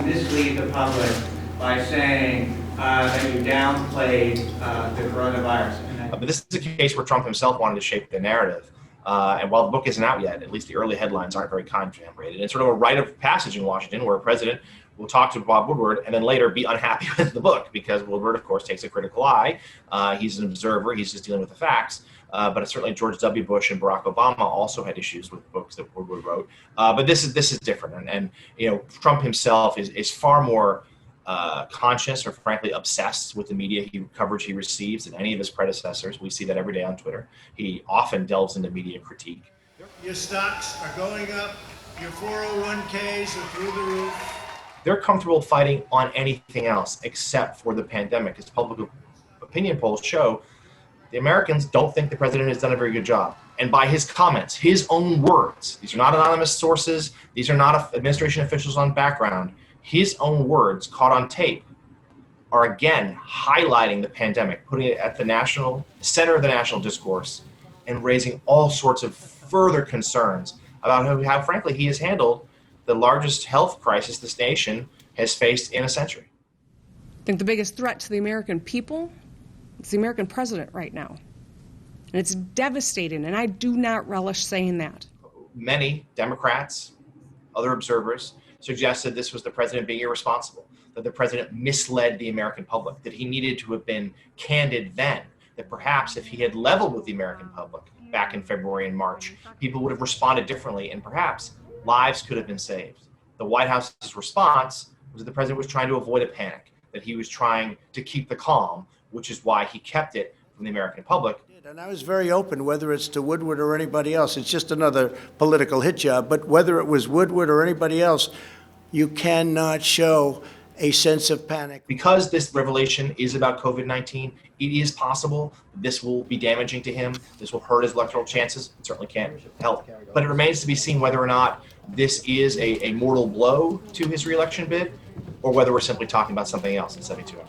mislead the public by saying that you downplayed the coronavirus. But this is a case where Trump himself wanted to shape the narrative. And while the book isn't out yet, at least the early headlines aren't very kind to him. It's sort of a rite of passage in Washington where a president will talk to Bob Woodward and then later be unhappy with the book because Woodward, of course, takes a critical eye. He's an observer. He's just dealing with the facts. But certainly George W. Bush and Barack Obama also had issues with books that Woodward wrote. But this is different. And Trump himself is far more conscious or frankly obsessed with the media coverage he receives than any of his predecessors. We see that every day on Twitter. He often delves into media critique. Your stocks are going up. Your 401ks are through the roof. They're comfortable fighting on anything else except for the pandemic. As public opinion polls show, the Americans don't think the president has done a very good job. And by his comments, his own words, these are not anonymous sources, these are not administration officials on background, his own words caught on tape are again highlighting the pandemic, putting it at the center of the national discourse and raising all sorts of further concerns about how frankly, he has handled the largest health crisis this nation has faced in a century. I think the biggest threat to the American people is the American president right now. And it's devastating, and I do not relish saying that. Many Democrats, other observers, suggested this was the president being irresponsible, that the president misled the American public, that he needed to have been candid then, that perhaps if he had leveled with the American public back in February and March, people would have responded differently and perhaps lives could have been saved. The White House's response was that the president was trying to avoid a panic, that he was trying to keep the calm, which is why he kept it from the American public. And I was very open, whether it's to Woodward or anybody else. It's just another political hit job. But whether it was Woodward or anybody else, you cannot show a sense of panic. Because this revelation is about COVID-19, it is possible this will be damaging to him. This will hurt his electoral chances. It certainly can't help. But it remains to be seen whether or not this is a mortal blow to his reelection bid or whether we're simply talking about something else in 72 hours.